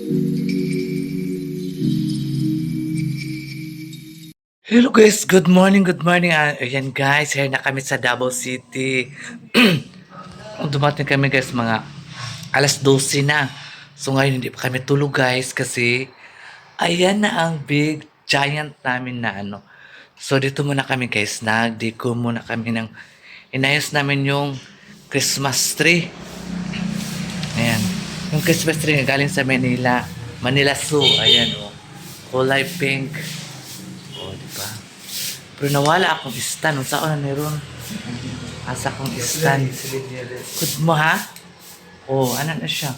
Hello guys, good morning, good morning. Ayan guys, here na kami sa Davao City. Dumating kami guys mga alas 12 na. So ngayon hindi pa kami tulog guys kasi ayan na ang big giant namin na ano. So dito muna kami guys, nag-deco muna kami ng inayos namin yung Christmas tree. Ayan, yung Christmas tree na galing sa Manila. Manila Zoo, ayan oh. Kulay pink. Oh, di ba? Pero nawala akong stand. Kung saan na meron? Asa akong stand. Good mo ha? Oh, ano na siya?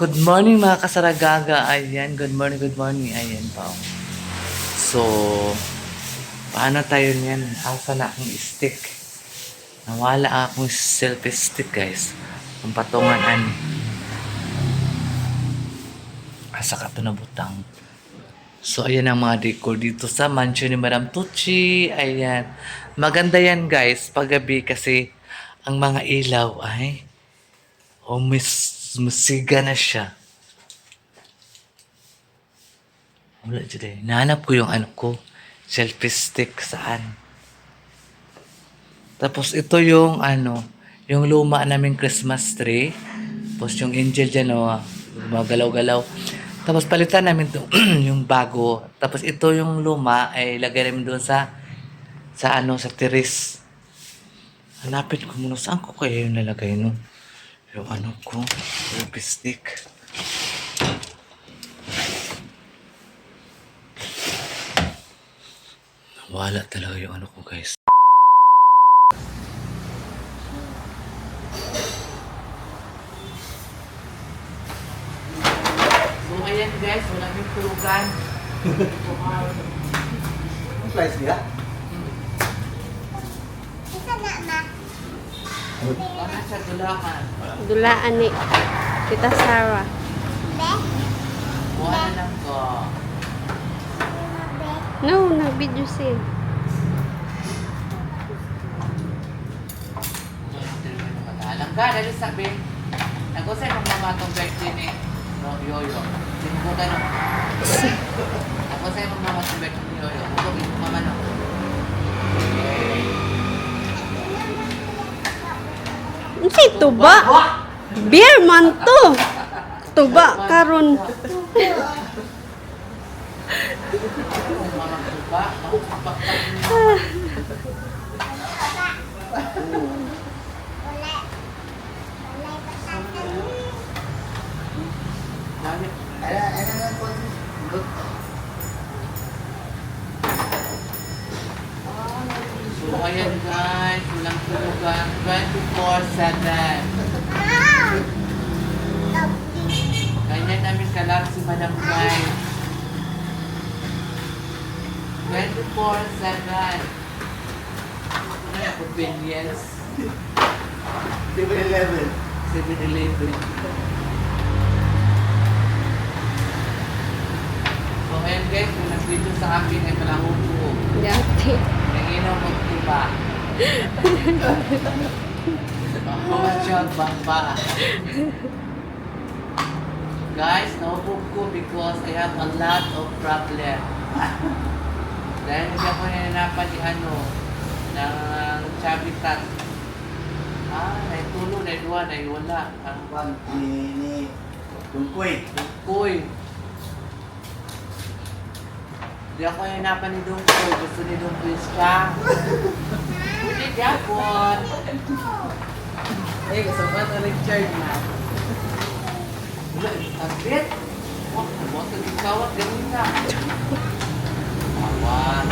Good morning mga kasaragaga. Ayan, good morning, good morning. Ayan pa. Oh. So, paano tayo niyan? Asa na akong stick? Nawala akong selfie stick guys. Ang patungan ani. Asa ka to na butang. So, ayan ang mga decor dito sa mansion ni Madam Tucci. Ayan. Maganda yan, guys, paggabi kasi ang mga ilaw ay musiga na siya. Wala dyan eh. Nahanap ko yung ano ko. Selfie stick saan. Tapos, ito yung ano, yung luma naming Christmas tree. Tapos, yung angel dyan, magalaw-galaw. Tapos palitan namin to yung bago. Tapos ito yung luma ay lagay namin doon sa ano sa terrace. Hanapin ko muna saan ko kaya yung nalagay no. Yung ano ko, selfie stick. Wala talaga yung ano ko guys. So ayan guys, wala yung tulugan. Ang slice niya? Wala siya dulakan. Dulaan ni Tita Sarah. Wala lang ko. No, nag-video siya. Alam ka, dali sabi. Nag-usay mong mama itong birthday ni Yoyo. Sinubukan no. Nag-usay mong mama itong birthday ni Yoyo. Huwag yung mama no. Ano siya tuba? Beer man to. Tuba karon. Mama tuba. Mama So, ayan guys, walang tulugan, 24/7. Ganyan namin kalap si Madam guys. 24/7. Ano yung convenience? 7-Eleven. 7-Eleven. So, ayan guys, kung nag-video sa akin ay malahupo. Dati. Nanginom magtiba. Masyad bamba. Guys, naubog ko because I have a lot of problem. Dahil hindi ako nananapan ni ano, ng chubby tat. Naitulo, nailuwa, naiwala. Ang Juan, ni Tungkoy. Dungkoy. Hindi ako nananapan ni Dungkoy. Gusto ni Dungkoy siya. Hindi yapon. Eh, kasama na Richard na. Wala, agit. Wah, huwag ka gikawat, ganun na. Awan.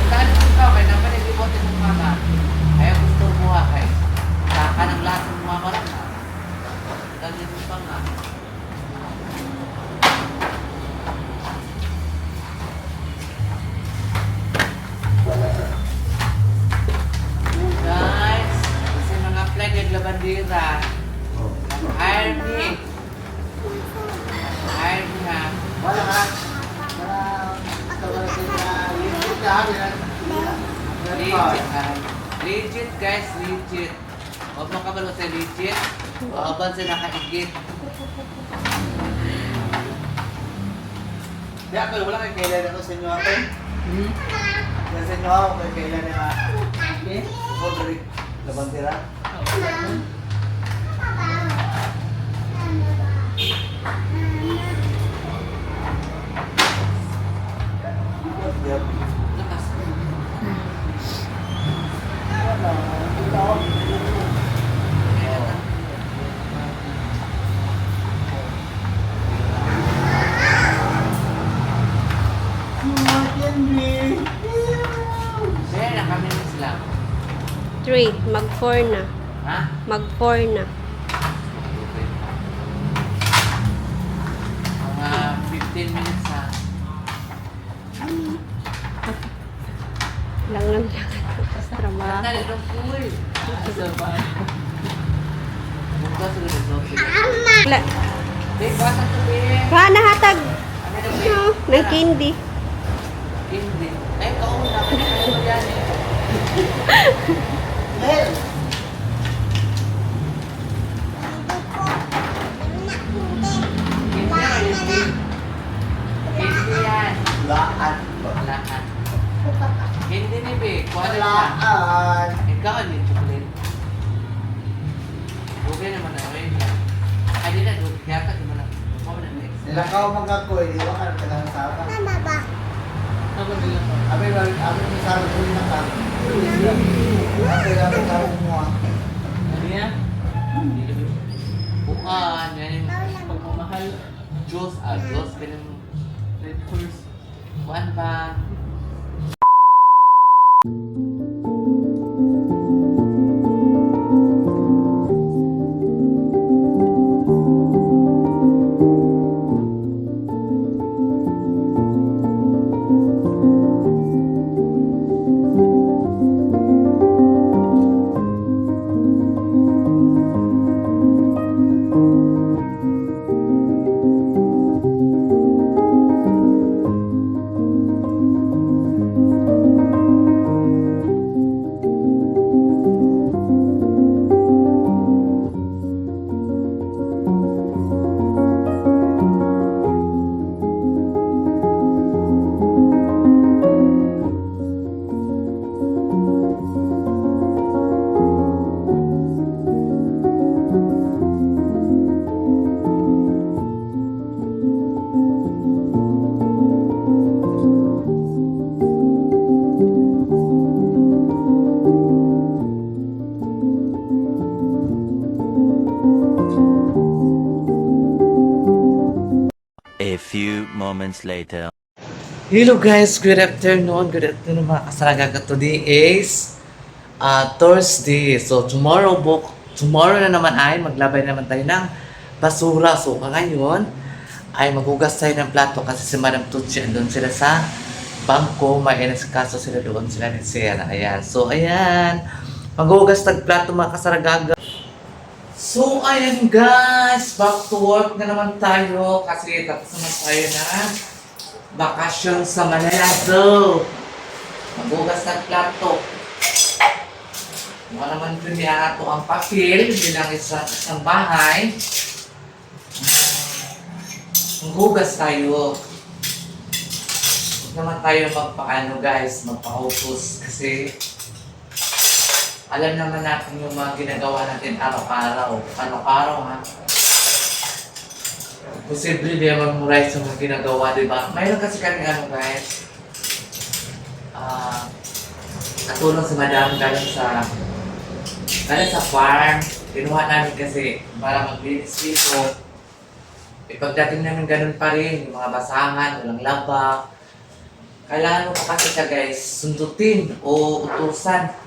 Saan mo ikaw? Kaya naman nag-ibote ng mama. Kaya gusto mo kay. Saka ng lahat ng mama lang na. Ganyan mo pa nga. Guys, kasi mga flag yung labandera. Irony. Irony ha. Wala ka. Legit, legit guys, legit. Huwag mo makabalo sa legit. Aban sa nakaigit. Di ako, wala kay kailan ako sa inyo ako. Kaya sa inyo ako, kay kailan na ako dari labantira. Yep. Lakas. Wala, ito. Kaya na kami na sila. 3. Mag-4 na. Ha? Mag-4 na. Mga 15 minutes ha. Lang lang sa trabaho. Dali, don't pull. Asa ba? Bukas ulit ang sila. Wala. Babe, basa to, babe. Pa, nahatag. Ano na, babe? No, ng candy. Hindi. Ay, kauna. Ano yan eh? Hindi yan, hindi. Hindi yan. Laan. Lahat. Hindi ni Be. Kuha na siya. Laan. Ikaw ano yung chocolate? Okay naman na. Okay na. Ay, di na. Yata di mo na. Kuha mo na next. Nilakaw mga ko, hindi ba ka nagtalang sa akin? Ako nila ko. Abi may sarap ko na ka. Abi sa mo ah. Ano yan? Bukan. Yan yung pagmamahal. Diyos. Diyos. Ganun. Red horse. Kuhaan ba? A few moments later. Hello guys, good afternoon mga kasaragaga. Today is Thursday. So tomorrow na naman ay maglabay naman tayo ng basura. So ngayon ay maghugas tayo ng plato kasi si Madam Tucci andun sila sa bangko. May kaso sila doon sila ni Sierra. Ayan. So ayan, maghugas ng plato mga kasaragaga. So, ayan guys, back to work na naman tayo kasi tapos naman tayo na bakasyon sa Manila. So, maghugas ng plato. Mukha naman dun niya ito ang papel bilang isang bahay. Maghugas tayo. Huwag naman tayo magpa-autos kasi alam naman natin yung mga ginagawa natin araw-araw. Araw-araw ha. Posible di memorize yung mga ginagawa, di ba? Mayroon kasi kami guys. Katulong si Madam galing sa farm. Kinuha namin kasi para maglinis dito. Pagdating namin ganun pa rin, yung mga basahan, walang laba. Kailangan mo pa kasi siya guys, sundutin o utusan.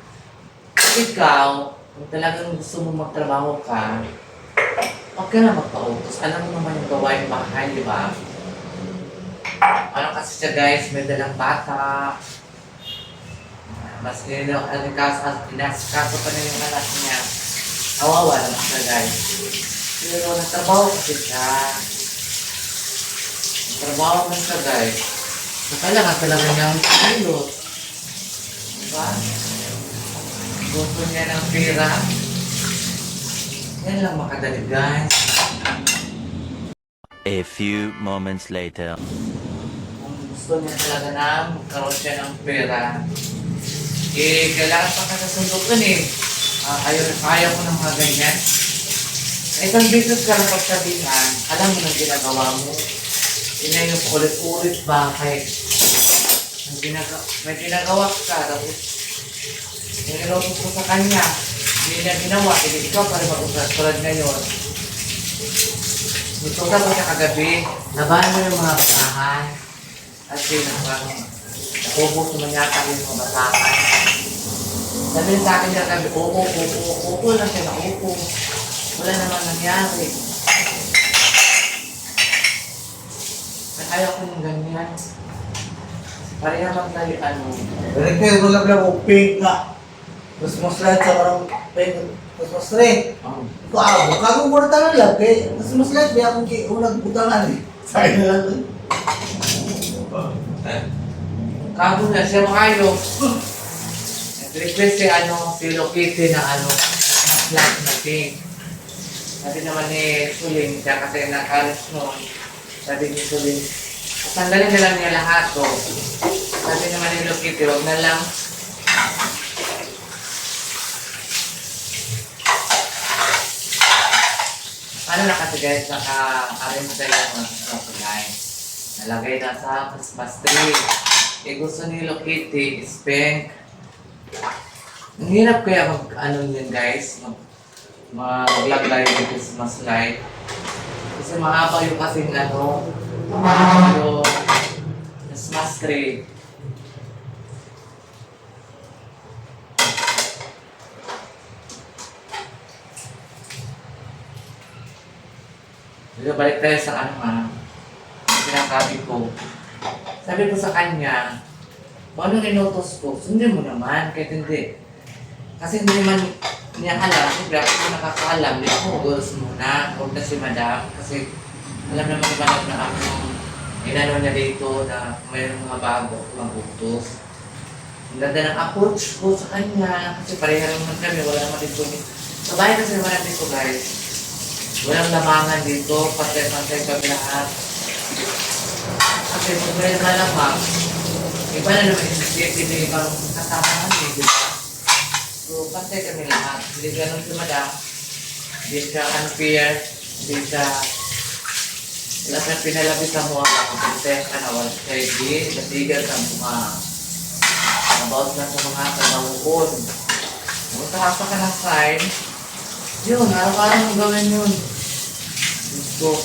Ikaw, kung talagang gusto mo magtrabaho ka, huwag ka na magpa-utos. Alam mo naman yung gawain bahay, di ba? Ano kasi siya guys, may dalang bata. Mas inasikaso pa na yung anak niya. Kawawa naman siya guys. Pero nagtrabaho kasi siya. Nagtrabaho man siya guys. So kailangan talaga niyang pilot. Diba? Gusto niya ng pera. Yan lang makadali guys. A few moments later. Kung gusto niya talaga na magkaroon siya ng pera, eh, kailangan pa kasasundukan eh. Ayaw ko ng mga ganyan. Isang business ka lang pagsabihan, alam mo nang ginagawa mo. Yun na yung ulit-ulit bakit. May ginagawa ka, tapos nilotos ko sa kanya. Hindi niya ginawa, hindi ikaw para mag-usap tulad ngayon. Gusto ka ba siya kagabi? Labahan mo yung mga basahan. At yun, naubos naman yata yung mga basahan. Sabihin sa akin niya kagabi, oo lang siya na upo. Wala naman nangyari. At ayaw ko ng ganyan. Pareha magdali Direct kayo, wala lang pink ka. Mas light sa parang pink. Mas straight. Ito ako, kagong muna tayo lang. Kaya mas light, may akong unang butangan eh. Sabi na lang. Kago na siya makayo. Nag-request si Lokiti na mas light na pink. Sabi naman ni Suling, siya kasi nakalis noon. Sabi ni Suling, sandali na lang niya lahat to. Sabi naman ni Lokiti, wag na lang. Ano na kasi guys, naka-arrange tayo ng offline. Nalagay na sa Christmas tree. Eh gusto ni Lokiti is pink. Ang hirap kaya yun guys, maglagay ng Christmas light. Kasi mahaba yung kasing yung Christmas tree. Dito balik tayo sa sinasabi ko. Sabi ko sa kanya, kung anong inutos ko, sundin mo naman, kahit hindi. Kasi hindi naman niya alam, siyempre ako kung nakakaalam, hindi ako goals muna, huwag na si madam, kasi alam naman ni madam na ako inano niya dito na mayroong mga bago mag-utos. Ang ganda ng approach ko sa kanya, kasi pareha naman kami, wala naman dito. Sa bahay kasi naman dito guys, walang lamangan dito, patay-patay kami lahat. Kasi kung may malamang, iba na naman yung safety ibang kasama namin, di ba? So, patay kami lahat. Hindi ganun si madam. Hindi siya unfair. Hindi siya... Wala siya pinalabis sa mga kapatid ka na wala siya hindi. Nasigal sa mga... About na sa mga kabahuon. Kung sa ka ng sign, yun, araw-araw mong gawin yun. Gusto.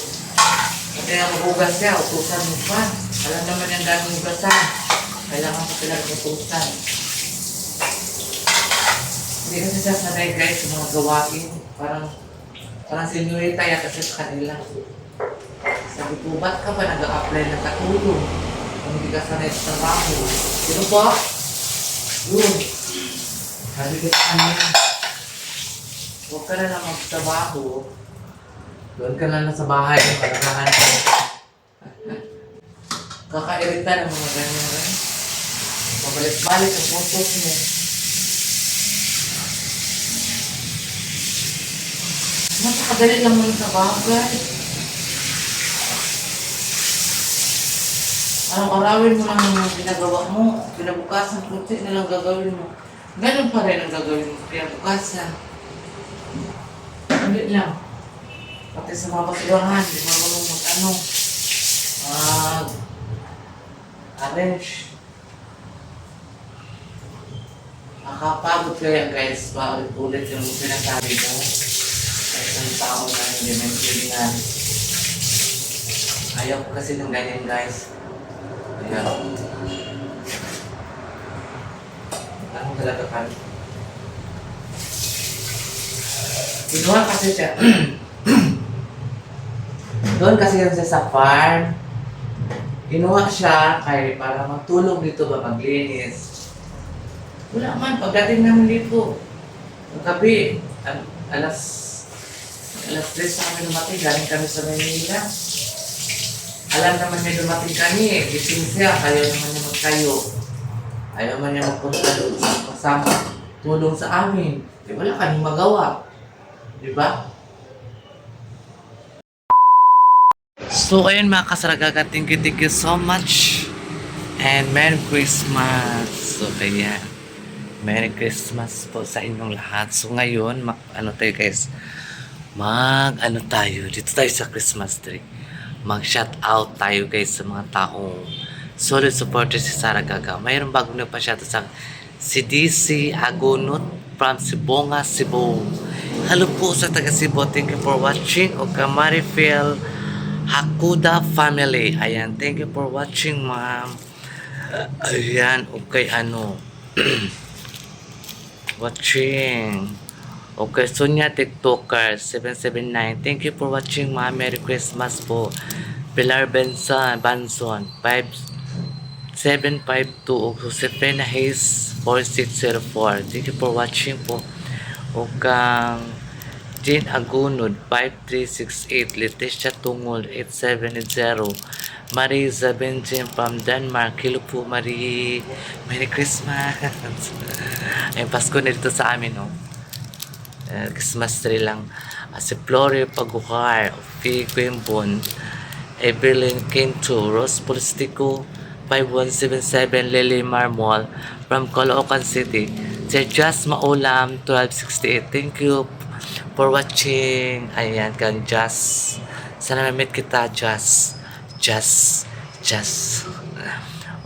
Kasi nga magugas siya, utusan mo pa. Alam naman yung daming ugasan. Kailangan ko pinag-utusan. Hindi kasi siya sanay guys sa mga gawain. Parang senyorita yata siya sa kanila. Sabi ko, ba't ka ba nag-a-apply ng katulong? Kung hindi ka sanay sa trabaho. Sino po? Yun. Sabi ko sa kanila, huwag ka na lang magtrabaho. Doon ka na lang sa bahay ng kalagahan ko. Kakairita ng mga ganyan rin. Pabalik-balik ang putos mo. Napakadali lang mo sa bagay. Araw-arawin mo lang yung ginagawa mo. Pinabukasan, kunti na lang gagawin mo. Ganun pa rin ang gagawin mo. Pinabukasan. Hindi lang. Pati sa mga basurahan, di marunong arrange. Nakapagod kaya guys, paulit-ulit yung sinasabi mo. Sa isang tao na hindi maintindihan. Ayaw ko kasi ng ganyan guys. Ayaw. Ano talaga kami? Kinuha kasi siya. Doon kasi yan siya sa farm. Kinuha siya para magtulong dito ba maglinis. Wala man, pagdating namin dito. Ang gabi, alas 3 sa kami dumating, galing kami sa Manila. Alam naman niya dumating kami, gising siya, ayaw naman niya magtayo. Ayaw naman niya magpunta doon sa kasama, tulong sa amin. Di wala kaming magawa. Di ba? So, ayun mga kasaragaga, thank you so much. And Merry Christmas. So, ayan. Merry Christmas po sa inyong lahat. So, ngayon, ano tayo guys? Ano tayo? Dito tayo sa Christmas tree. Mag-shout out tayo guys sa mga taong solid supporters si Sara Gaga. Mayroon bagong na pa shout out sa si DC Agunot from Sibonga, Cebu. Hello po sa taga Cebu. Thank you for watching. O ka Marifel Hakuda family. Ayan. Thank you for watching, ma'am. Ayan. Okay, watching. Okay, Sonia TikToker 779. Thank you for watching, ma'am. Merry Christmas po. Pilar Banson 5752. Josefina Hayes 4604. Thank you for watching po. O kang Jean Agunod 5368. Leticia Tungol 8780. Marisa Benjamin from Denmark. Hello po, Marie. Merry Christmas. Ay, Pasko na dito sa amin, no? Christmas tree lang. Si Florio Paguhar, Figo Imbon, Evelyn Quinto, Rose Polistico, 5177 Lily Marmol from Caloocan City. Si Just Maulam 1268. Thank you for watching. Ayan, kang Just. Sana ma-meet kita, Just.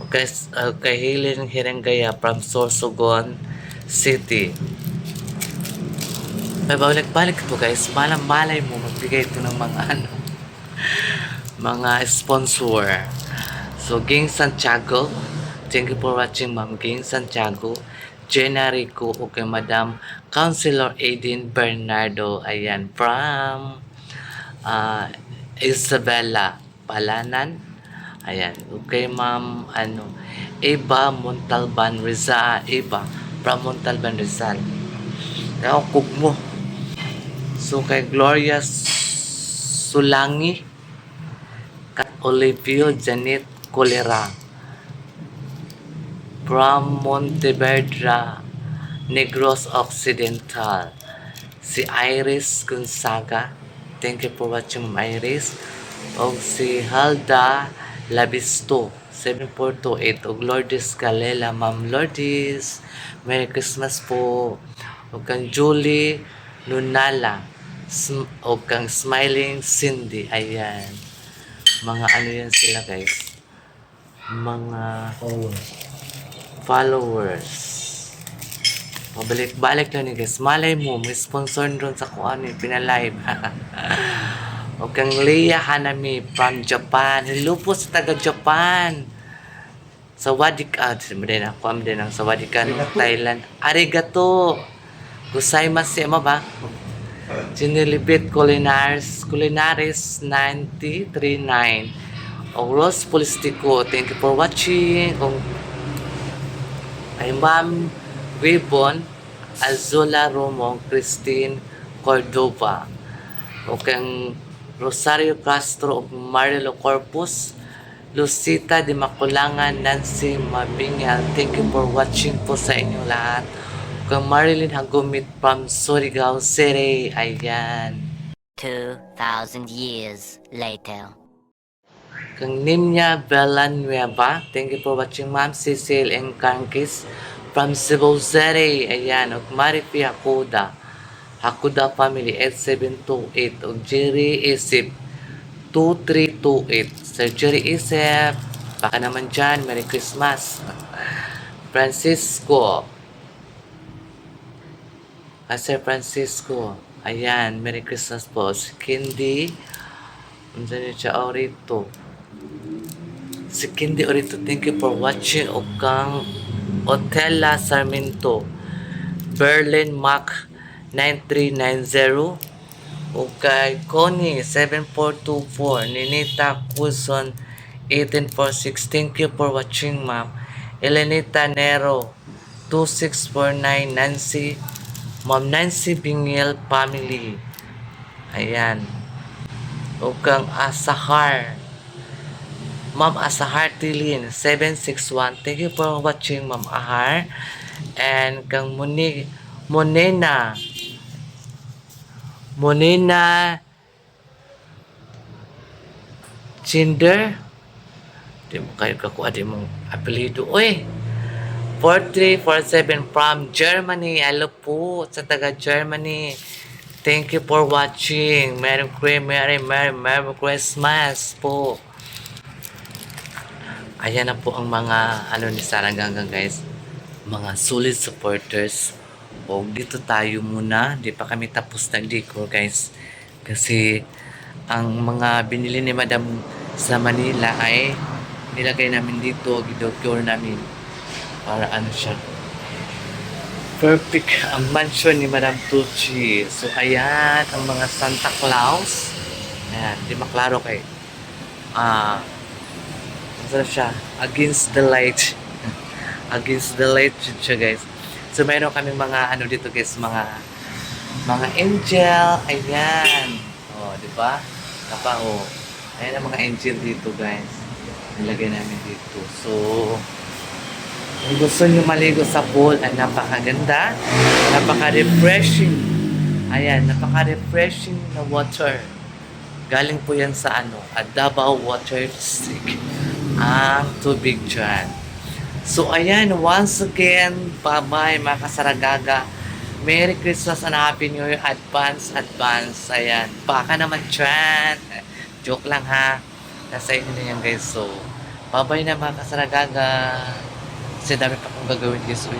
Okay, okay, Helen Hirengaya from Sorsogon City. May balik po guys. Malay mo magbigay ito ng mga sponsor. So, Ging Santiago. Thank you for watching, Ma'am Ging Santiago. Jenna Rico. Okay, Madam Councilor Aiden Bernardo. Ayan, from Isabela Palanan. Ayan. Okay, Ma'am Eva Montalban Rizal. Eva from Montalban Rizal. Naukog mo. So, kay Gloria Sulangi, Kat Olivio Janet Colera, from Monteverdra, Negros Occidental, si Iris Gonzaga. Thank you for watching, Iris. O si Halda Labisto, 7428. O Lourdes Galela, Ma'am Lourdes. Merry Christmas po. O kang Julie Nunala. O kang Smiling Cindy. Ayan. Mga yan sila guys. Mga followers. Pabalik-balik lang guys. Malay mo, may sponsor doon sa kung ano yung pinalive. O kang Leia Hanami from Japan. Hello po sa taga-Japan. Sawadika. Din ako din ang Sawadika ng Thailand. Arigato. Gozaimasu ba? Sinilibit Culinaris 9039. O Rose Polistico. Thank you for watching. Ay Ma'am Ribbon Azula Romo Christine Cordova. O kang Rosario Castro of Marilo Corpus, Lucita de Maculangan, Nancy Mabingal. Thank you for watching po sa inyo lahat. Kang Marilyn Hagumit from Surigao City. Ayan. 2,000 years later. Kang Nimya Villanueva. Thank you for watching, Ma'am Cecil and Kankis from Cebu City. Ayan. O Marifi Hakuda. Hakuda Family 8728. O Jerry Isip 2328. Sir Jerry Isip. Baka naman dyan. Merry Christmas. Francisco. Sir Francisco. Ayan. Merry Christmas po. Si Kindi. Andiyan siya orito. Si Kindi orito. Thank you for watching. O kang Otella Sarmiento. Berlin Mac 9390. O kay Connie 7424. Ninita Cuson 1846. Thank you for watching, ma'am. Elenita Nero 2649. Nancy Ma'am Nancy Bingil Family. Ayan. O kang Asahar. Ma'am Asahar Tilin 761. Thank you for watching, Ma'am Ahar. And kang Monena Cinder. Di mo kayo kakuha, di mong apelido. Uy! 4347 from Germany. Hello po sa taga Germany. Thank you for watching. Merry Christmas po. Ayan na po ang mga ni Saranganga guys. Mga solid supporters. O dito tayo muna. Di pa kami tapos nag-decor guys. Kasi ang mga binili ni Madam sa Manila ay nilagay namin dito. Gidocure namin. Para siya. Perfect ang mansion ni Madam Tucci. So, ayan, ang mga Santa Claus. Ayan, di maklaro kay. Ano siya? Against the light. Against the light siya, guys. So, mayroon kami mga, dito, guys, mga angel. Ayan. O, di ba? Ayan ang mga angel dito, guys. Nilagay namin dito. So, kung gusto nyo maligo sa pool, ay napakaganda. Napaka-refreshing. Ayan, napaka-refreshing na water. Galing po yan sa Davao Water District. Ang tubig dyan. So, ayan, once again, bye-bye mga kasaragaga. Merry Christmas and Happy New Year. Advance. Ayan, baka naman dyan. Joke lang ha. Nasa inyo na yan guys. So, bye-bye na mga kasaragaga. Kasi dami pa kong gagawin guys.